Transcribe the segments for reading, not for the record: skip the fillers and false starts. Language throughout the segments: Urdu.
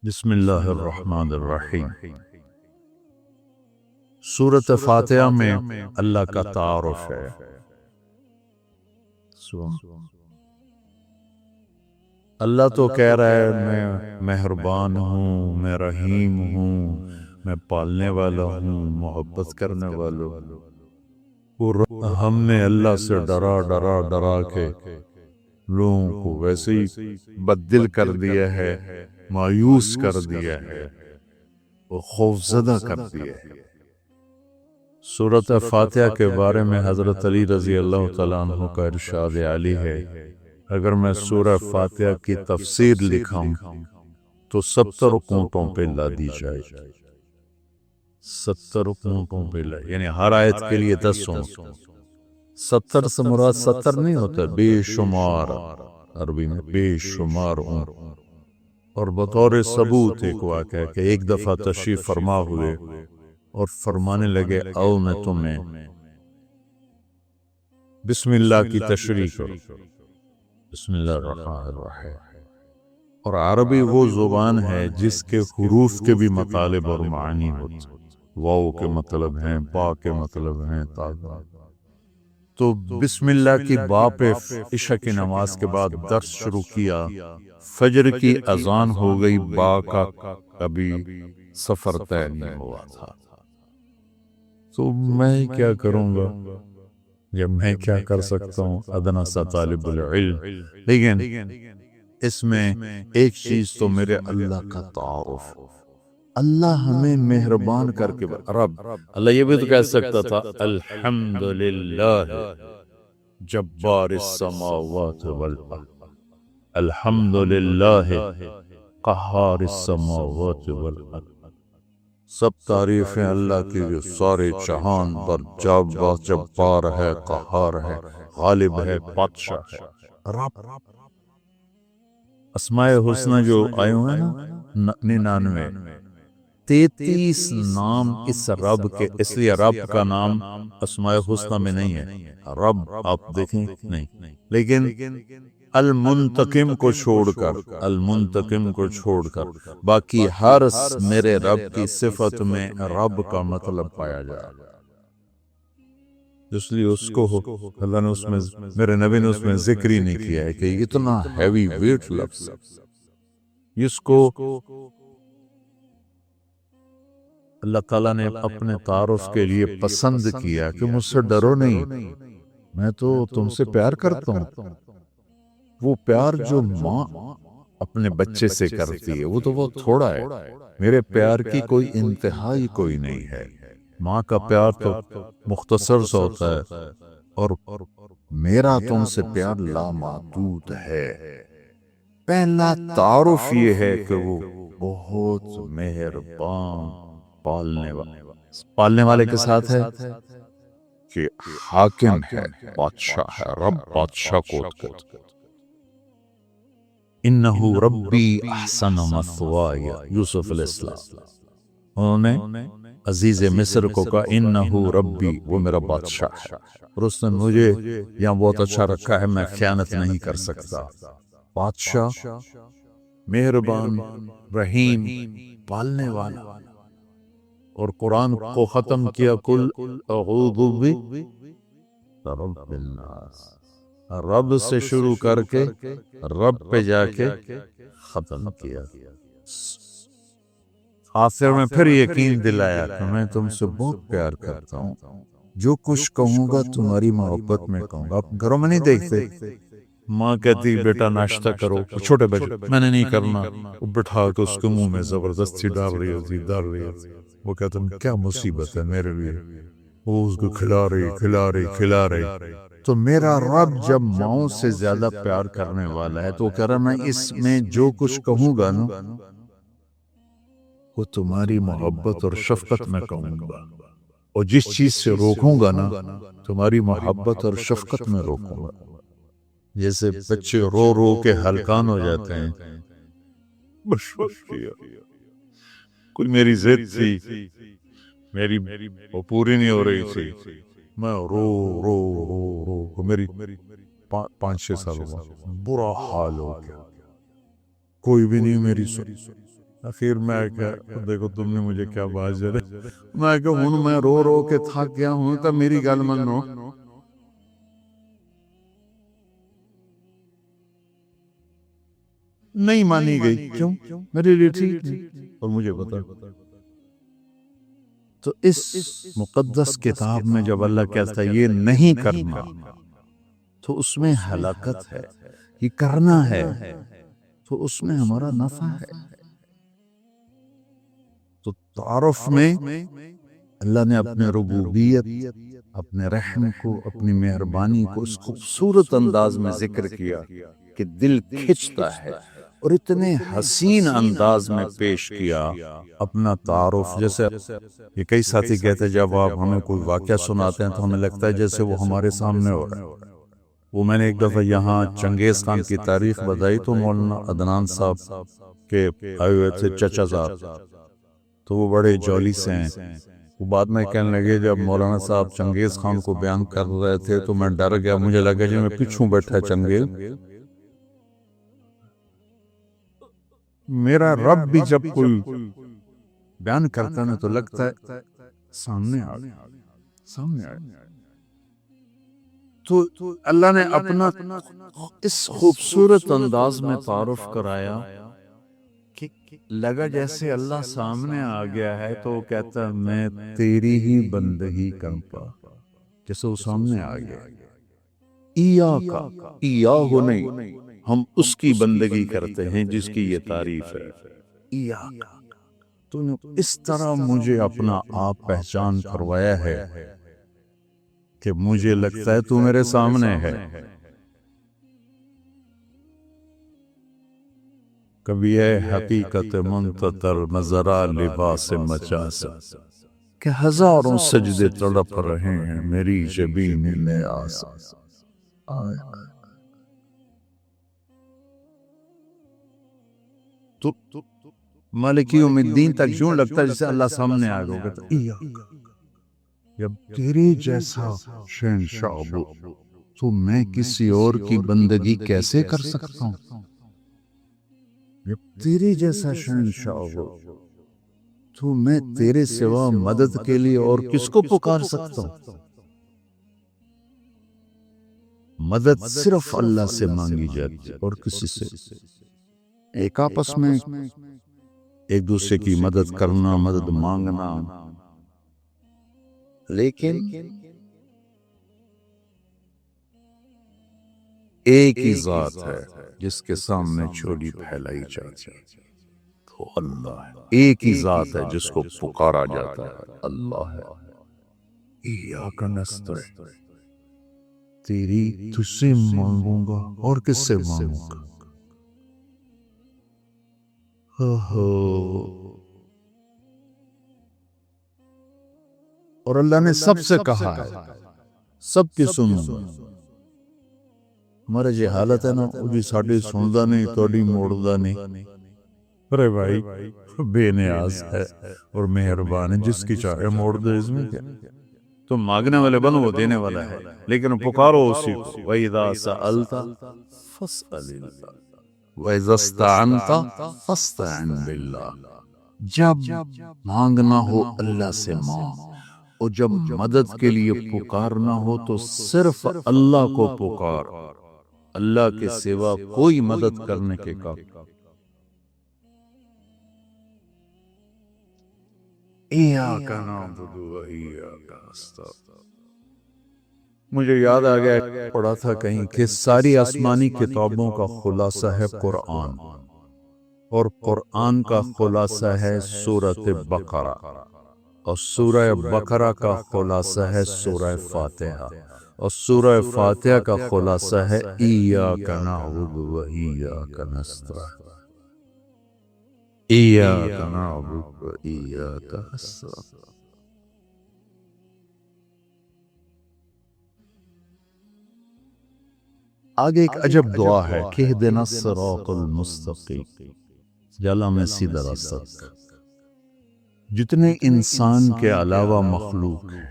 بسم اللہ الرحمن الرحیم۔ سورۃ فاتحہ میں اللہ کا تعارف ہے۔ اللہ تو کہہ رہا ہے میں مہربان ہوں، میں رحیم ہوں، میں پالنے والا ہوں، محبت کرنے والا ہوں۔ اور ہم نے اللہ سے ڈرا کے لوگوں کو ویسے ہی بددل کر دیا ہے، مایوس کر دیا ہے، وہ خوفزدہ کر دیا ہے۔ سورۃ فاتحہ کے بارے میں حضرت علی رضی اللہ تعالیٰ عنہ کا ارشاد عالی ہے، اگر میں سورہ فاتحہ کی تفسیر لکھاؤں تو 70 قوتوں پہ لا دی جائے، 70 قوتوں پہ لا، یعنی ہر آیت کے لیے 10 قوت۔ 70 سے مراد 70 نہیں ہوتا، بے شمار، عربی میں بے شمار اونٹ۔ اور بطور ثبوت ایک واقعہ ہے کہ ایک دفعہ تشریف فرما ہوئے اور فرمانے لگے آؤ میں تمہیں بسم اللہ کی تشریح کروں، بسم اللہ الرحمن الرحیم۔ اور عربی وہ زبان ہے جس کے حروف کے بھی مطالب اور معنی ہوتے، واو کے مطلب ہیں، با کے مطلب ہیں، تا۔ تو بسم اللہ کی با پہ عشاء کی نماز کے بعد درس شروع کیا، فجر کی اذان ہو گئی، با کا کبھی سفر طے نہیں ہوا تھا۔ تو میں کیا کروں گا، یا میں کیا کر سکتا ہوں، ادنا سا طالب العلم۔ لیکن اس میں ایک چیز تو میرے اللہ کا تعارف، اللہ ہمیں مہربان کر کے رب، اللہ یہ بھی تو کہہ سکتا تھا الحمدللہ جبار السماوات والارض، الحمدللہ قہار السماوات والارض، سب تعریفیں اللہ کی جو سارے جہان پر جبار ہے، قہار ہے، غالب ہے، بادشاہ ہے، رب۔ اسماء حسنہ جو آئے ہوئے نا 99، 33 نام اس رب کے، اس لیے رب کا نام اسماء حسنہ میں نہیں ہے، رب آپ دیکھیں نہیں، لیکن المنتقم کو چھوڑ کر، المنتقم کو چھوڑ کر باقی ہر میرے رب کی صفت میں رب کا مطلب پایا جائے، اس لیے اس کو اللہ نے اس میں، میرے نبی نے اس میں ذکر ہی نہیں کیا ہے کہ اتنا ہیوی ویٹ لفظ اس کو اللہ تعالیٰ نے اپنے تعارف کے لیے پسند کیا کہ مجھ سے ڈرو نہیں، میں تو تم سے پیار کرتا ہوں۔ وہ پیار جو ماں اپنے بچے سے کرتی ہے وہ تو بہت تھوڑا ہے، میرے پیار کی کوئی انتہائی کوئی نہیں ہے۔ ماں کا پیار تو مختصر سا ہوتا ہے، اور میرا تم سے پیار لامحدود ہے۔ پہلا تعارف یہ ہے کہ وہ بہت مہربان، پالنے والے کے ساتھ ہے کہ حاکم ہے، بادشاہ ہے، رب بادشاہ کو کہتے ہیں۔ انہو ربی احسن مثوایا، یوسف علیہ السلام انہوں نے عزیز مصر کو کہا انہو ربی، وہ میرا بادشاہ ہے، اور اس نے مجھے یہاں بہت اچھا رکھا ہے، میں خیانت نہیں کر سکتا۔ بادشاہ، مہربان، رحیم، پالنے والا۔ اور قرآن کو ختم کیا کل اعوذ برب الناس، رب سے شروع کر کے رب پہ جا کے ختم کیا، آخر میں پھر یقین دلایا کہ میں تم سے بہت پیار کرتا ہوں، جو کچھ کہوں گا تمہاری محبت میں کہوں گا۔ آپ گھروں میں نہیں دیکھتے ماں کہتی بیٹا ناشتہ کرو، چھوٹے بچے میں نے نہیں کرنا، وہ بٹھا کے اس کے منہ میں زبردستی ڈال رہی ہے، وہ کہتا ہے کیا مصیبت ہے میرے لیے، وہ اس کو کھلا رہی۔ تو میرا رب جب ماؤں سے زیادہ پیار کرنے والا ہے تو کہہ رہا میں اس میں جو کچھ کہوں گا نا وہ تمہاری محبت اور شفقت میں کہوں گا، اور جس چیز سے روکوں گا نا تمہاری محبت اور شفقت میں روکوں گا۔ جیسے بچے رو رو کے ہلکان ہو جاتے ہیں، کوئی میری ضد تھی، میری وہ پوری نہیں ہو رہی تھی، میں رو میری 5-6 سال ہوا، برا حال ہو گیا، کوئی بھی نہیں میری سنی، اخیر میں کہ دیکھو تم نے مجھے کیا بات جرے میں کہ ہوں میں رو رو کے تھک گیا ہوں تو میری گل منو نہیں مانی گئی کیوں میرے لیے ٹھیک نہیں اور مجھے بتا تو اس مقدس کتاب میں جب اللہ کہتا ہے یہ نہیں کرنا تو اس میں ہلاکت ہے، یہ کرنا ہے تو اس میں ہمارا نفع ہے۔ تو تعارف میں اللہ نے اپنے ربوبیت، اپنے رحم کو، اپنی مہربانی کو اس خوبصورت انداز میں ذکر کیا کہ دل کھچتا ہے، اور اتنے حسین انداز میں پیش کیا اپنا تعارف۔ جیسے یہ کئی ساتھی کہتے ہیں جب آپ ہمیں کوئی واقعہ سناتے ہیں تو ہمیں لگتا ہے جیسے وہ ہمارے سامنے ہو رہا ہے۔ وہ میں نے ایک دفعہ یہاں چنگیز خان کی تاریخ بتائی تو مولانا عدنان صاحب کے آئے ہوئے تھے چچا صاحب، تو وہ بڑے جولی سے ہیں۔ وہ بعد میں کہنے لگے جب مولانا صاحب چنگیز خان کو بیان کر رہے تھے تو میں ڈر گیا، مجھے لگا جی میں پیچھوں بیٹھا چنگیز، میرا رب بھی جب کوئی بیان کرتا ہے تو لگتا ہے سامنے آ تو اللہ نے اپنا اس خوبصورت انداز میں تعارف کرایا کہ لگا جیسے اللہ سامنے آ گیا ہے تو وہ کہتا ہے میں تیری ہی بندگی کرتا، جیسے وہ سامنے آ گیا۔ ایاہ نہیں، ہم اس کی بندگی کرتے ہیں جس کی یہ تعریف ہے۔ ایاہ، تو نے اس طرح مجھے اپنا آپ پہچان کروایا ہے کہ مجھے لگتا ہے تو میرے سامنے ہے۔ کبھی ہے حقیقت منتظر نظرا لباس مچاسا کہ ہزاروں سجدے تڑپ رہے ہیں میری جبین نیاز۔ تو مالک یوم الدین تک یوں لگتا ہے جیسے اللہ سامنے آ گیا ہوگا۔ جب تیرے جیسا شہنشاہ ہو تو میں کسی اور کی بندگی کیسے کر سکتا ہوں؟ جب تیرے جیسا شہنشاہ ہو تو میں تیرے سوا مدد کے لیے اور کس کو پکار سکتا ہوں؟ مدد صرف اللہ سے مانگی جاتی اور کسی سے۔ ایک آپس میں ایک دوسرے کی مدد کرنا، مدد مانگنا، لیکن ایک ہی ذات ہے جس کے سامنے چھوڑی پھیلائی جاتی ہے، تو اللہ ہے۔ ایک ہی ذات ہے جس کو پکارا جاتا ہے، اللہ ہے۔ ایاک نستعین، تیری تجھ سے مانگوں گا اور کس سے مانگوں گا؟ اور اللہ نے سب سے کہا ہے سب کی سنوں۔ ہمارے جی حالت ہے نا وہ جی ساڑھی سندا نہیں توڑی موڑدا نہیں۔ ارے بھائی بے نیاز ہے اور مہربان ہے، جس کی چاہے موڑ دے، اس میں کیا؟ تم مانگنے والے بنو وہ دینے والا ہے، لیکن پکارو اسی کو۔ وَإِذَا سَأَلْتَ فَاسْأَلِ اللَّهَ وَإِذَا اسْتَعَنْتَ فَاسْتَعِنْ بِاللَّهِ۔ جب مانگنا ہو اللہ سے مانگ، اور جب مدد کے لیے پکارنا ہو تو صرف اللہ کو پکار، اللہ کے سوا کوئی مدد کرنے کے قابل۔ ایاک نعبد و ایاک نستعین۔ مجھے یاد آ گیا، پڑھا تھا کہیں کہ ساری آسمانی کتابوں کا خلاصہ ہے قرآن، اور قرآن کا خلاصہ ہے سورۃ بقرہ، اور سورہ بقرہ کا خلاصہ ہے سورہ فاتحہ، اور سورہ فاتحہ کا خلاصہ ہے ایاک نعبد و ایاک نستعین۔ ایاک نعبد و ایاک نستعین۔ آگے ایک عجب دعا ہے کہ اہدنا الصراط المستقیم، جلا میں سیدھا راستہ۔ جتنے انسان کے علاوہ مخلوق ہے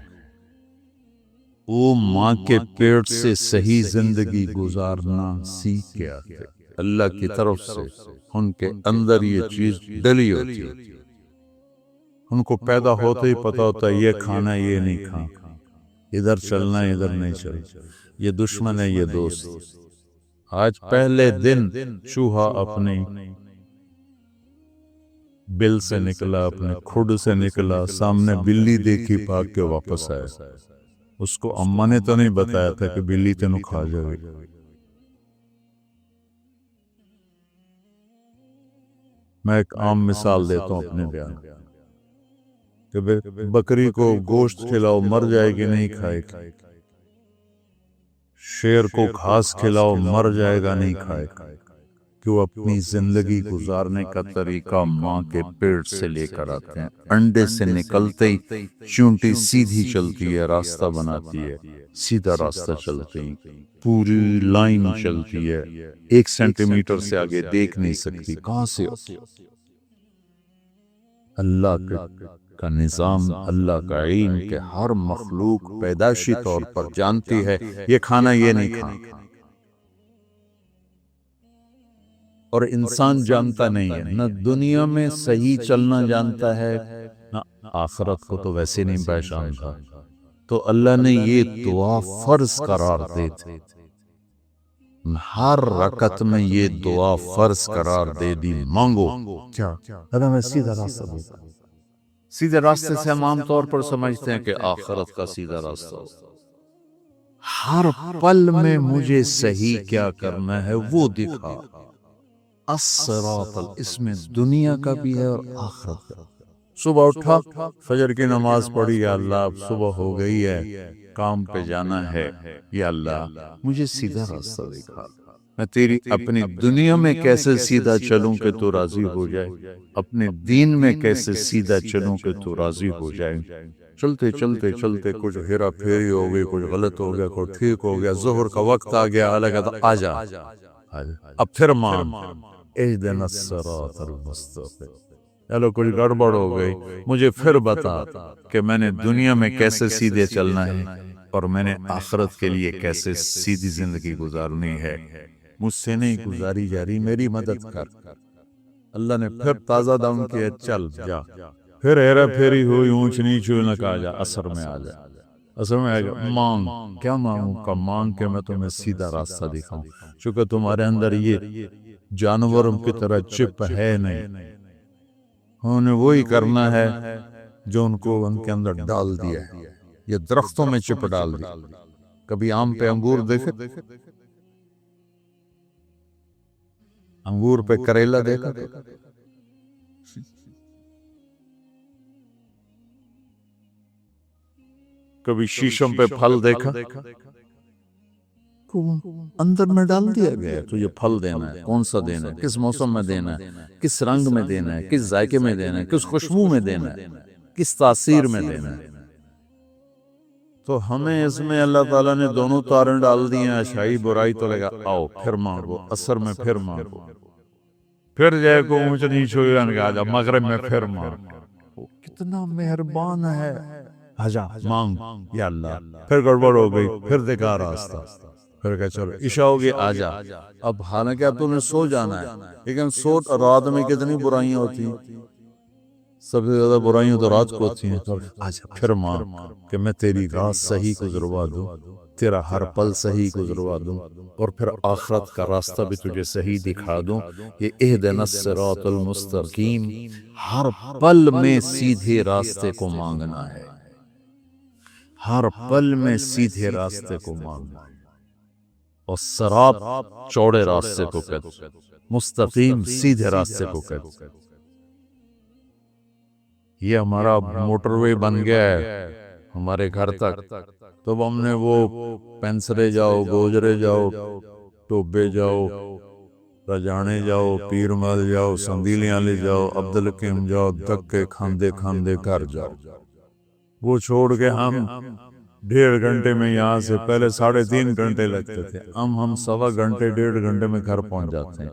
وہ ماں کے پیٹ سے صحیح زندگی گزارنا سیکھ کے آتے، اللہ کی طرف سے ان کے اندر یہ چیز ڈلی ہوتی ہے، ان کو پیدا ہوتے ہی پتا ہوتا ہے یہ کھانا یہ نہیں کھانا، ادھر چلنا ادھر نہیں چلنا، یہ دشمن ہے یہ دوست۔ آج پہلے دن چوہا اپنی بل سے نکلا، اپنے کھڈ سے نکلا، سامنے بلی دیکھی، بھاگ کے واپس آیا۔ اس کو اماں نے تو نہیں بتایا تھا کہ بلی تینوں کھا جائے گی۔ میں ایک عام مثال دیتا ہوں اپنے بیان کہ بکری کو گوشت کھلاؤ مر جائے گی نہیں کھائے گی، شیر کو گھاس کھلاؤ مر جائے گا نہیں کھائے گا، کہ وہ اپنی زندگی گزارنے کا طریقہ ماں کے پیٹ سے لے کر آتے ہیں۔ انڈے سے نکلتے ہی چونٹی سیدھی چلتی ہے، راستہ بناتی ہے، سیدھا راستہ چلتے ہی پوری لائن چلتی ہے، 1 سینٹی میٹر سے آگے دیکھ نہیں سکتی، کہاں سے ہوتی؟ اللہ کا نظام، اللہ کا علم کہ ہر مخلوق پیدائشی طور پر جانتی ہے یہ کھانا یہ نہیں کھانا، اور انسان جانتا نہیں ہے، نہ دنیا میں صحیح چلنا جانتا ہے نہ آخرت کو تو ویسے نہیں پہچانتا۔ تو اللہ نے یہ دعا فرض قرار دے دی، ہر رکعت میں یہ دعا فرض قرار دے دی، مانگو کیا؟ اللہ میں سیدھا راستہ دے گا۔ سیدھے راستے سے ہم عام طور پر سمجھتے ہیں کہ آخرت کا سیدھا راستہ ہو، ہر پل میں مجھے صحیح کیا کرنا ہے وہ دکھا۔ الصراط، اس میں دنیا کا بھی ہے اور آخرت کا۔ صبح اٹھا، فجر کی نماز پڑھی، یا اللہ اب صبح ہو گئی ہے، کام پہ جانا ہے، یا اللہ مجھے سیدھا راستہ دکھا، میں تیری اپنی دنیا میں کیسے سیدھا چلوں کہ تو راضی ہو جائے، اپنے دین میں کیسے سیدھا چلوں کہ تو راضی ہو جائے۔ چلتے چلتے چلتے کچھ ہیرا پھیری ہو گئی، کچھ غلط ہو گیا، کچھ ٹھیک ہو گیا، ظہر کا وقت آ گیا، اللہ کہتا آجا، اب پھر مان، اہدنا الصراط المستقیم، چلو کچھ گڑبڑ ہو گئی، مجھے پھر بتا کہ میں نے دنیا میں کیسے سیدھے چلنا ہے اور میں نے آخرت کے لیے کیسے سیدھی زندگی گزارنی ہے، مجھ سے نہیں گزاری جا رہی، میری مدد کر۔ اللہ نے پھر تازہ دم کیا، چل جا، پھر ہیرا پھیری ہوئی، اونچ نیچ ہوئی، نہ کہا جا عصر میں آ جا، عصر میں آ جا، مانگ، کیا مانگوں کا؟ مانگ کے میں تمہیں سیدھا راستہ دکھاؤں، چونکہ تمہارے اندر یہ جانوروں کی طرح چپ ہے نہیں، انہیں وہی کرنا ہے جو ان کو ان کے اندر ڈال دیا ہے۔ یہ درختوں میں چپ ڈال دیا، کبھی آم پہ انگور دیکھے؟ انگور پہ کریلا دیکھا؟ کبھی شیشم پہ پھل دیکھا؟ اندر میں ڈال دیا گیا ہے، تو یہ پھل دینا ہے، کون سا دینا ہے، کس موسم میں دینا ہے، کس رنگ میں دینا ہے، کس ذائقے میں دینا ہے، کس خوشبو میں دینا ہے، کس تاثیر میں دینا ہے۔ تو ہمیں اس میں اللہ تعالیٰ نے دونوں تاریں ڈال دی ہیں، اچھائی برائی، تو لگا آؤ پھر مانگو، عصر میں پھر مانگو، پھر جائے کو اونچ نیچ ہوئی، آجا مغرب میں پھر مانگو۔ کتنا مہربان ہے، آجا مانگ یا اللہ، پھر گڑبڑ ہو گئی، پھر دکھا راستہ، پھر کہا چلو عشاء ہوگی آجا۔ اب حالانکہ اب تو نے سو جانا ہے، لیکن سو رات میں کتنی برائیاں ہوتی ہیں، سب سے زیادہ برائیاں تو رات کو ہوتی ہیں، تو آجا پھر مانگ کہ میں تیری رات صحیح گزروا دوں، تیرا ہر پل صحیح گزروا دوں، اور پھر آخرت کا راستہ بھی تجھے صحیح دکھا دوں۔ یہ اہدنا الصراط المستقیم، ہر پل میں سیدھے راستے کو مانگنا ہے، ہر پل میں سیدھے راستے کو مانگنا ہے، اور صراط چوڑے راستے کو کہتے، مستقیم سیدھے راستے کو کہتے۔ یہ ہمارا موٹر وے بن گیا ہے ہمارے گھر تک، تو ہم نے وہ پینسرے جاؤ، گوجرے جاؤ، ٹوبے جاؤ، رجانے جاؤ، پیر مل جاؤ، سندیلیاں لے جاؤ، عبدالحکیم جاؤ، دھکے کھاندے کھاندے گھر جاؤ۔ وہ چھوڑ کے ہم 1.5 گھنٹے میں، یہاں سے پہلے 3.5 گھنٹے لگتے تھے، ہم 1.25 گھنٹے 1.5 گھنٹے میں گھر پہنچ جاتے ہیں۔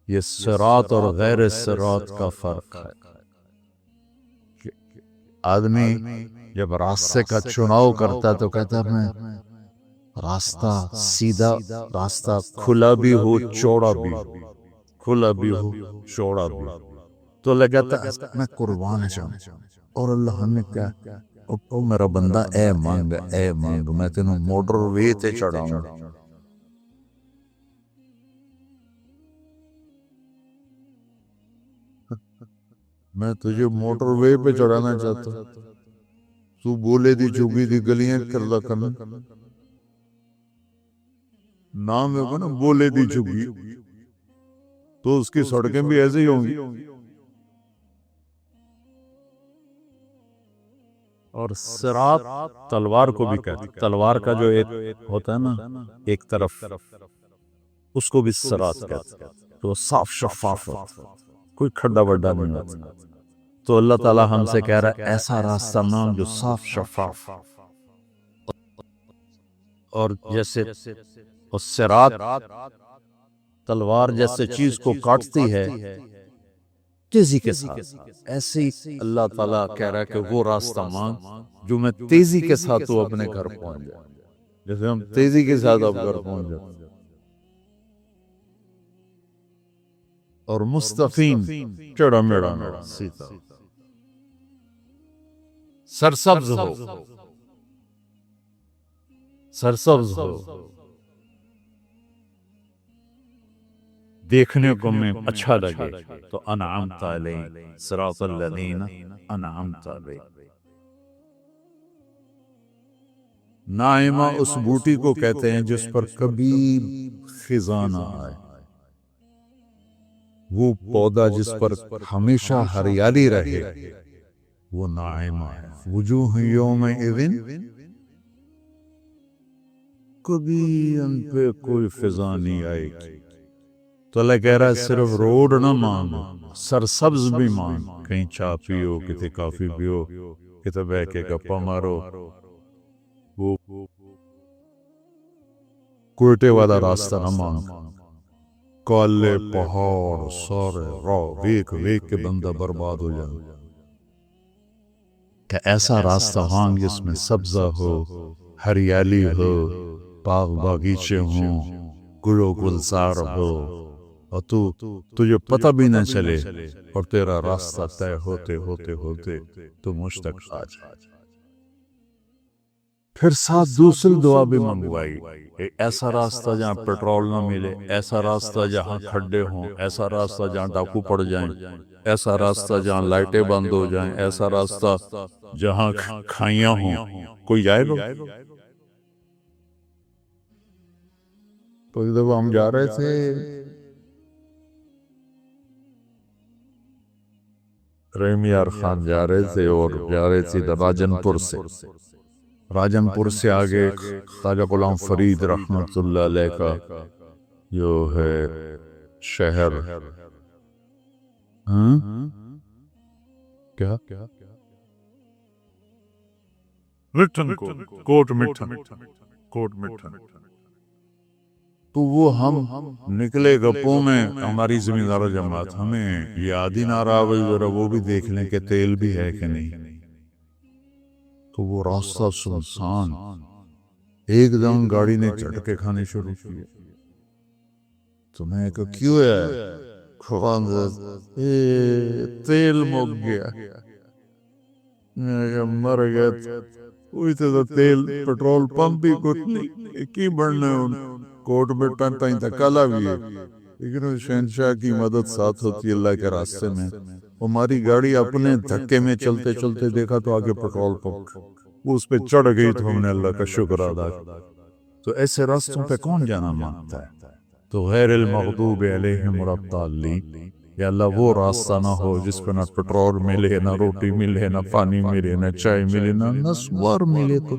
یہ صراط اور غیر صراط کا فرق ہے۔ آدمی جب راستے کا چناؤ کرتا تو کہتا میں راستہ سیدھا، راستہ کھلا بھی ہو چوڑا بھی ہو، کھلا بھی ہو چوڑا بھی ہو۔ تو لگا تھا میں قربان جاؤں، اور اللہ نے کہا او میرا بندہ اے مانگ میں تینوں موٹر وے تے چڑھاؤں گا۔ میں تجھے موٹر وے پہ چڑھانا چاہتا ہوں، تو بولے دی چوبی دی گلیاں کرلا کرنا، نام ہے نا بولے دی چوبی، تو اس کی سڑکیں بھی ایسے ہی ہوں گی۔ اور صراط تلوار کو بھی کہتے ہیں، تلوار کا جو ایک ہوتا ہے نا ایک طرف، اس کو بھی صراط کہتے ہیں، تو صاف شفاف ہوتا ہے، کوئی کھڈا وڈا نہیں ہوتا۔ تو اللہ تعالیٰ ہم سے کہہ رہا ہے ایسا راستہ نام جو صاف شفاف، اور جیسے صراط تلوار جیسے چیز کو کاٹتی ہے تیزی کے ساتھ، ایسے ہی اللہ تعالیٰ کہہ رہا ہے کہ وہ راستہ مانگ جو میں تیزی کے ساتھ تو اپنے گھر پہنچ جائے، جیسے ہم تیزی کے ساتھ اب گھر پہنچ جائے۔ اور مستقیم چڑا میڑا سیدھا سرسبز ہو، سرسبز ہو، دیکھنے کو میں اچھا لگے، تو انعمت علیہم صراط الذین انعمت علیہم۔ نائمہ اس بوٹی کو کہتے ہیں جس پر کبھی خزاں نہ آئے، وہ پودا جس پر ہمیشہ ہریالی رہے، وہ نائمہ ہے۔ وجوہ یومئذ، کبھی ان پہ کوئی خزاں نہیں آئے گی۔ تو اللہ کہہ رہا ہے صرف روڈ نہ مانگو، سرسبز بھی مانگ، کہیں چائے پیو، کتے کافی پیو، کتے بہ کے گپا مارو۔ وہ کوئٹے والا راستہ نہ مانگ، کالے پہاڑ سارے راہ ویک ویک کے بندہ برباد ہو جائے، کہ ایسا راستہ مانگ جس میں سبزہ ہو، ہریالی ہو، باغ باغیچے ہوں، گل و گلزار ہو، اور تجھے پتہ بھی نہ چلے، اور تیرا راستہ طے ہوتے ہوتے ہوتے تو مجھ تک آ جائے۔ پھر ساتھ دوسری دعا بھی منگوائی، ایسا راستہ جہاں پیٹرول نہ ملے، ایسا راستہ جہاں کھڈے ہوں، ایسا راستہ جہاں ڈاکو پڑ جائیں، ایسا راستہ جہاں لائٹیں بند ہو جائیں، ایسا راستہ جہاں کھائیاں ہوں۔ کوئی جائے گا؟ تو جب ہم جا رہے تھے رحیم یار خان جا رہے تھے، اور جا رہے تھے راجن پور سے، راجن پور سے آگے خواجہ غلام فرید رحمت اللہ علیہ کا جو ہے شہر، کیا مٹھن، کوٹ مٹھن، کوٹ مٹھن۔ تو وہ ہم نکلے گپوں میں، ہماری زمیندار جماعت، ہمیں یاد ہی نہ رہا بھائی ذرا وہ بھی دیکھ لیں کہ تیل بھی ہے کہ نہیں۔ تو وہ راستہ سنسان، ایک دم گاڑی نے جھٹکے کھانے شروع کیے۔ تو میں کہا کیوں ہے؟ تیل مک گیا۔ میں کہا مر گیا، وہی تو تیل پیٹرول پمپ بھی کچھ نہیں، کی بڑھنے کوٹ مٹن تائیں تکالا بھی ہے، لیکن شہنشاہ کی مدد ساتھ ہوتی ہے اللہ کے راستے میں۔ ہماری گاڑی اپنے دھکے میں چلتے چلتے دیکھا تو آگے پیٹرول پمپ، وہ اس پہ چڑھ گئی تو ہم نے اللہ کا شکر ادا کیا۔ تو ایسے راستوں پہ کون جانا مانگتا ہے؟ تو غیر المغضوب علیہم ولا الضالین، یا اللہ وہ راستہ نہ ہو جس پہ نہ پیٹرول ملے، نہ روٹی ملے، نہ پانی ملے، نہ چائے ملے، نہ نسوار ملے، تو